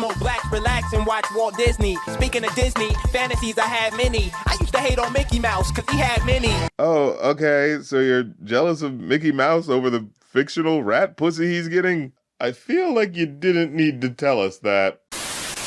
smoke blacks, relax, and watch Walt Disney. Speaking of Disney, fantasies I had many. I used to hate on Mickey Mouse, cause he had many. Oh, okay, so you're jealous of Mickey Mouse over the fictional rat pussy he's getting? I feel like you didn't need to tell us that.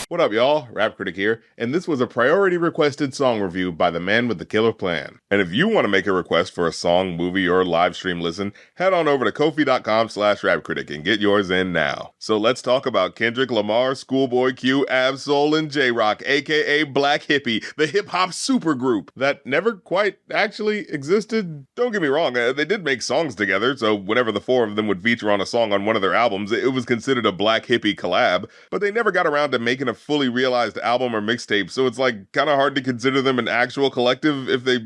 What up, y'all? Rap Critic here, and this was a priority requested song review by the man with the killer plan. And if you want to make a request for a song, movie, or live stream listen, head on over to Ko-fi.com/rapcritic and get yours in now. So let's talk about Kendrick Lamar, Schoolboy Q, Ab-Soul, and J-Rock, aka Black Hippy, the hip-hop supergroup that never quite actually existed. Don't get me wrong, they did make songs together, so whenever the four of them would feature on a song on one of their albums, it was considered a Black Hippy collab, but they never got around to making a fully realized album or mixtape, so it's like kind of hard to consider them an actual collective if they,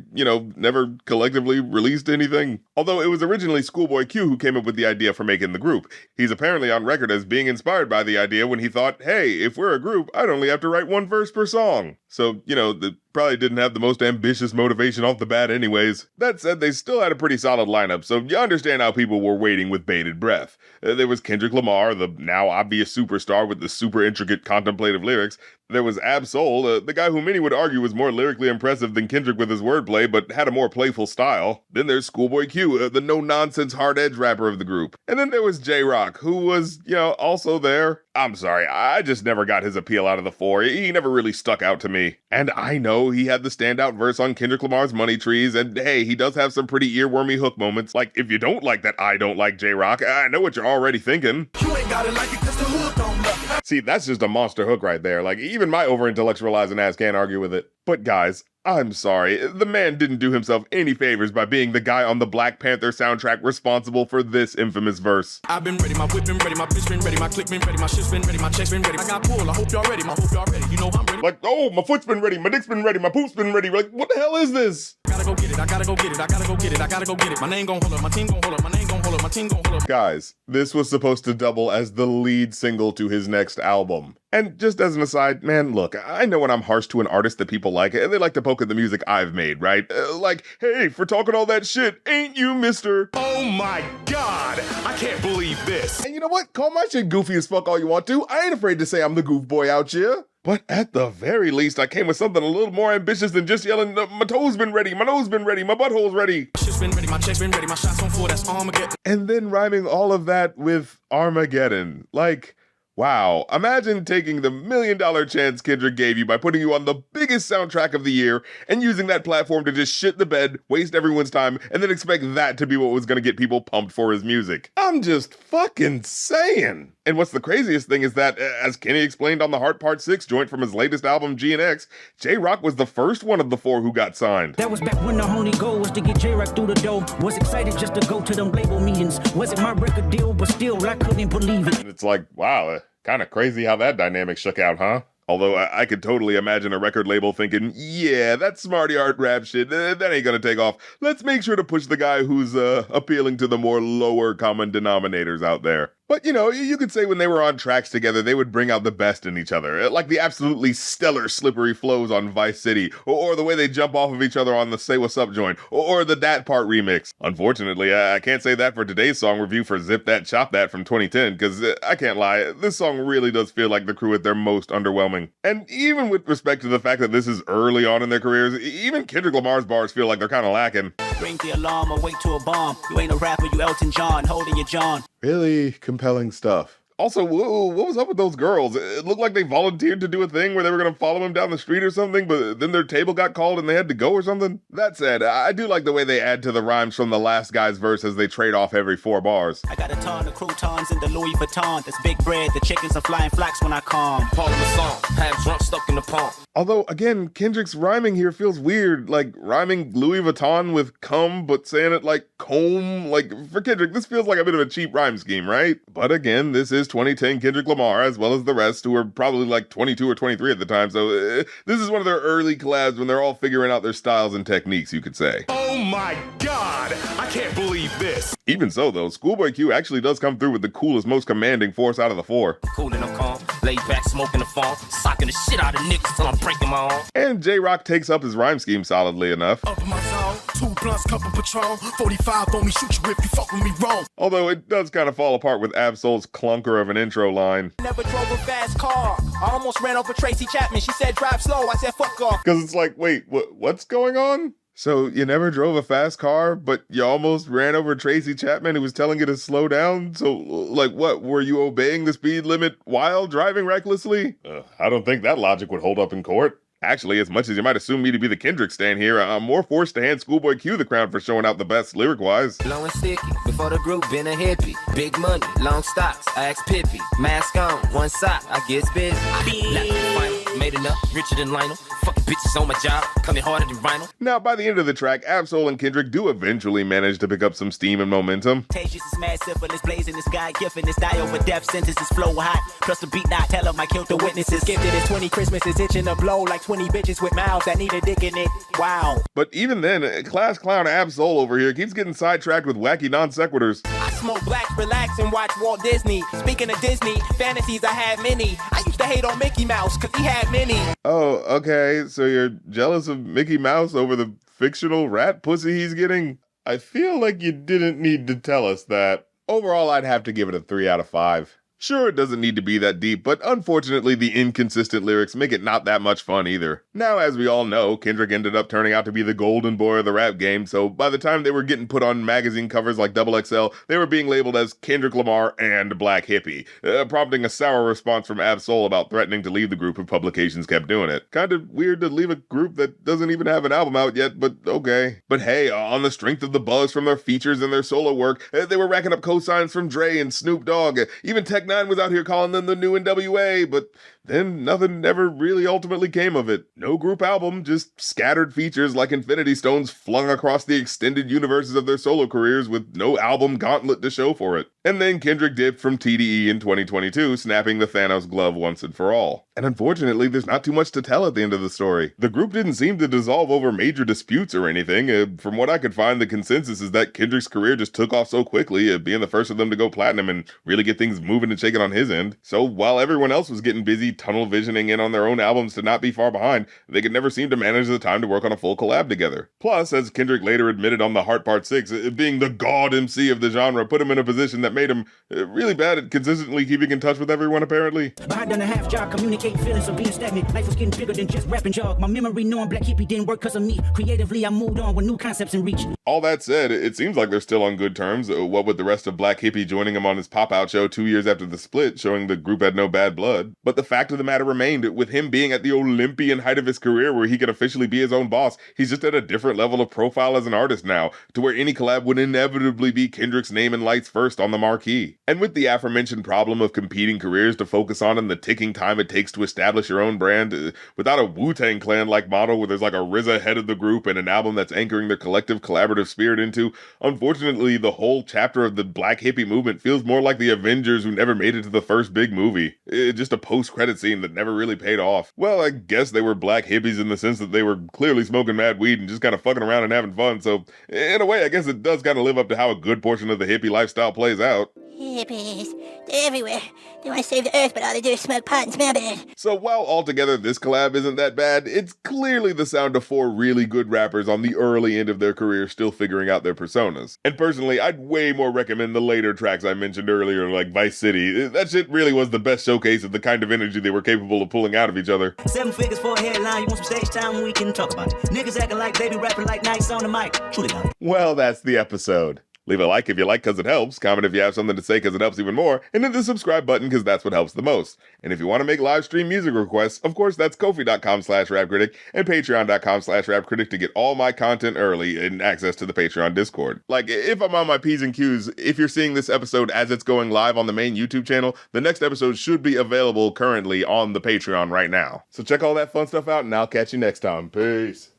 never collectively released anything. Although it was originally Schoolboy Q who came up with the idea for making the group. He's apparently on record as being inspired by the idea when he thought, hey, if we're a group, I'd only have to write one verse per song. So, they probably didn't have the most ambitious motivation off the bat anyways. That said, they still had a pretty solid lineup, so you understand how people were waiting with bated breath. There was Kendrick Lamar, the now obvious superstar with the super intricate contemplative lyrics. There was Ab-Soul, the guy who many would argue was more lyrically impressive than Kendrick with his wordplay, but had a more playful style. Then there's Schoolboy Q, the no-nonsense hard-edge rapper of the group. And then there was J-Rock, who was, also there. I'm sorry, I just never got his appeal out of the four. He never really stuck out to me. And I know he had the standout verse on Kendrick Lamar's Money Trees, and hey, he does have some pretty earwormy hook moments. Like, if you don't like that I don't like J-Rock, I know what you're already thinking. You ain't gotta like it 'cause the hook don't love. See, that's just a monster hook right there. Like, even my over-intellectualizing ass can't argue with it. But guys, I'm sorry, the man didn't do himself any favors by being the guy on the Black Panther soundtrack responsible for this infamous verse. I've been ready, my whip been ready, my bitch been ready, my click been ready, my shit's been ready, my checks been ready. I got pulled, I hope y'all ready, you know I'm ready. Like, oh, my foot's been ready, my dick's been ready, my poop's been ready. Like, what the hell is this? I gotta go get it, I gotta go get it, I gotta go get it, I gotta go get it. My name gon' hold up, my team gon' hold up, my name gon' hold up, my team gon' hold up. Guys, this was supposed to double as the lead single to his next album. And just as an aside, man, look, I know when I'm harsh to an artist that people like, and they like to poke at the music I've made, right? Like, hey, for talking all that shit, ain't you, mister? Oh my God, I can't believe this. And you know what? Call my shit goofy as fuck all you want to. I ain't afraid to say I'm the goof boy out here. But at the very least, I came with something a little more ambitious than just yelling, my toes been ready, my nose been ready, my butthole's ready. My shit's been ready, my checks been ready, my shots on full, that's Armageddon. And then rhyming all of that with Armageddon. Like, wow, imagine taking the $1 million chance Kendrick gave you by putting you on the biggest soundtrack of the year and using that platform to just shit the bed, waste everyone's time, and then expect that to be what was gonna get people pumped for his music. I'm just fucking saying. And what's the craziest thing is that, as Kenny explained on the Heart Part 6 joint from his latest album, G&X, J-Rock was the first one of the four who got signed. That was back when the only goal was to get J-Rock through the door. Was excited just to go to them label meetings. Wasn't my record deal, but still I couldn't believe it. And it's like, wow, kind of crazy how that dynamic shook out, huh? Although I could totally imagine a record label thinking, yeah, that smarty art rap shit, that ain't gonna take off. Let's make sure to push the guy who's appealing to the more lower common denominators out there. But, you could say when they were on tracks together, they would bring out the best in each other. Like the absolutely stellar slippery flows on Vice City, or the way they jump off of each other on the Say What's Up joint, or the Dat Part remix. Unfortunately, I can't say that for today's song review for Zip That Chop That from 2010, because I can't lie, this song really does feel like the crew at their most underwhelming. And even with respect to the fact that this is early on in their careers, even Kendrick Lamar's bars feel like they're kind of lacking. Ring the alarm or wait to a bomb. You ain't a rapper, you Elton John, holding your John. Really compelling stuff. Also, what was up with those girls? It looked like they volunteered to do a thing where they were going to follow him down the street or something, but then their table got called and they had to go or something. That said, I do like the way they add to the rhymes from the last guy's verse as they trade off every 4 bars. I got a ton of croutons in the Louis Vuitton. That's big bread, the chickens are flying flocks when I come. Part of the song, half drunk stuck in the palm. Although, again, Kendrick's rhyming here feels weird, like rhyming Louis Vuitton with cum, but saying it like comb. Like, for Kendrick, this feels like a bit of a cheap rhyme scheme, right? But again, this is 2010 Kendrick Lamar, as well as the rest, who were probably like 22 or 23 at the time, so this is one of their early collabs when they're all figuring out their styles and techniques, you could say. Oh my God, I can't believe this. Even so, though, Schoolboy Q actually does come through with the coolest, most commanding force out of the 4. Cool in the calm, laid back, smoking the phone, socking the shit out of niggas till I'm breaking my arm. And J-Rock takes up his rhyme scheme solidly enough. Up in my zone, 2 blunts, couple Patron, 45 on me, shoot you if you fuck with me wrong. Although it does kind of fall apart with Ab-Soul's clunker of an intro line. Never drove a fast car, I almost ran over Tracy Chapman. She said drive slow. I said fuck off. Because it's like, wait, what's going on? So you never drove a fast car, but you almost ran over Tracy Chapman who was telling you to slow down? So, like, what, were you obeying the speed limit while driving recklessly? I don't think that logic would hold up in court. Actually, as much as you might assume me to be the Kendrick stan here, I'm more forced to hand Schoolboy Q the crown for showing out the best lyric-wise. Low and sticky, before the group been a hippie. Big money, long stocks, I ask Pippy. Mask on, one sock, I get busy. Made enough, richer than Lionel. Fucking bitches on my job, coming harder than Rhino. Now, by the end of the track, Absol and Kendrick do eventually manage to pick up some steam and momentum. Contagious is mad syphilis, blazing the sky, gifting this die over death sentences, flow hot. Plus the beat not tell them I killed the witnesses. Gifted as 20 Christmases, itching to blow like 20 bitches with mouths that need a dick in it. Wow. But even then, class clown Absol over here keeps getting sidetracked with wacky non sequiturs. I smoke blacks, relax, and watch Walt Disney. Speaking of Disney, fantasies I had many. I used to hate on Mickey Mouse, cause he had many. Oh, okay, so you're jealous of Mickey Mouse over the fictional rat pussy he's getting? I feel like you didn't need to tell us that. Overall, I'd have to give it a 3 out of 5. Sure, it doesn't need to be that deep, but unfortunately the inconsistent lyrics make it not that much fun either. Now, as we all know, Kendrick ended up turning out to be the golden boy of the rap game, so by the time they were getting put on magazine covers like XXL, they were being labeled as Kendrick Lamar and Black Hippy, prompting a sour response from Absol about threatening to leave the group if publications kept doing it. Kind of weird to leave a group that doesn't even have an album out yet, but okay. But hey, on the strength of the buzz from their features and their solo work, they were racking up cosigns from Dre and Snoop Dogg, even Tech 9 was out here calling them the new NWA, but then nothing ever really ultimately came of it. No group album, just scattered features like Infinity Stones flung across the extended universes of their solo careers with no album gauntlet to show for it. And then Kendrick dipped from TDE in 2022, snapping the Thanos glove once and for all. And unfortunately, there's not too much to tell at the end of the story. The group didn't seem to dissolve over major disputes or anything. From what I could find, the consensus is that Kendrick's career just took off so quickly, being the first of them to go platinum and really get things moving and shaking on his end. So while everyone else was getting busy tunnel visioning in on their own albums to not be far behind, they could never seem to manage the time to work on a full collab together. Plus, as Kendrick later admitted on the Heart Part 6, being the god MC of the genre put him in a position that made him really bad at consistently keeping in touch with everyone, apparently. But I done a half job communicating feelings of being stagnant. Life was getting bigger than just rapping jog. My memory knowing Black Hippy didn't work cause of me. Creatively, I moved on with new concepts in reach. All that said, it seems like they're still on good terms, what with the rest of Black Hippy joining him on his pop-out show 2 years after the split, showing the group had no bad blood. But the fact of the matter remained, with him being at the Olympian height of his career where he could officially be his own boss, he's just at a different level of profile as an artist now, to where any collab would inevitably be Kendrick's name and lights first on the marquee. And with the aforementioned problem of competing careers to focus on and the ticking time it takes to establish your own brand, without a Wu-Tang Clan like model where there's like a RZA head of the group and an album that's anchoring their collective collaborative spirit into, unfortunately the whole chapter of the Black Hippy movement feels more like the Avengers who never made it to the first big movie. Just a post-credit scene that never really paid off. Well, I guess they were black hippies in the sense that they were clearly smoking mad weed and just kind of fucking around and having fun, so in a way I guess it does kind of live up to how a good portion of the hippie lifestyle plays out. Hippies, they're everywhere. They want to save the earth, but all they do is smoke pot and smell bad. So while altogether this collab isn't that bad, it's clearly the sound of 4 really good rappers on the early end of their career still figuring out their personas. And personally, I'd way more recommend the later tracks I mentioned earlier, like Vice City. That shit really was the best showcase of the kind of energy they were capable of pulling out of each other. 7 figures for a headline, you want some stage time, we can talk about it. Niggas acting like baby, rapping like nice on the mic. Truly got it. Well, that's the episode. Leave a like if you like because it helps, comment if you have something to say because it helps even more, and hit the subscribe button because that's what helps the most. And if you want to make live stream music requests, of course that's Ko-fi.com/rapcritic and Patreon.com/rapcritic to get all my content early and access to the Patreon Discord. Like, if I'm on my P's and Q's, if you're seeing this episode as it's going live on the main YouTube channel, the next episode should be available currently on the Patreon right now. So check all that fun stuff out and I'll catch you next time. Peace.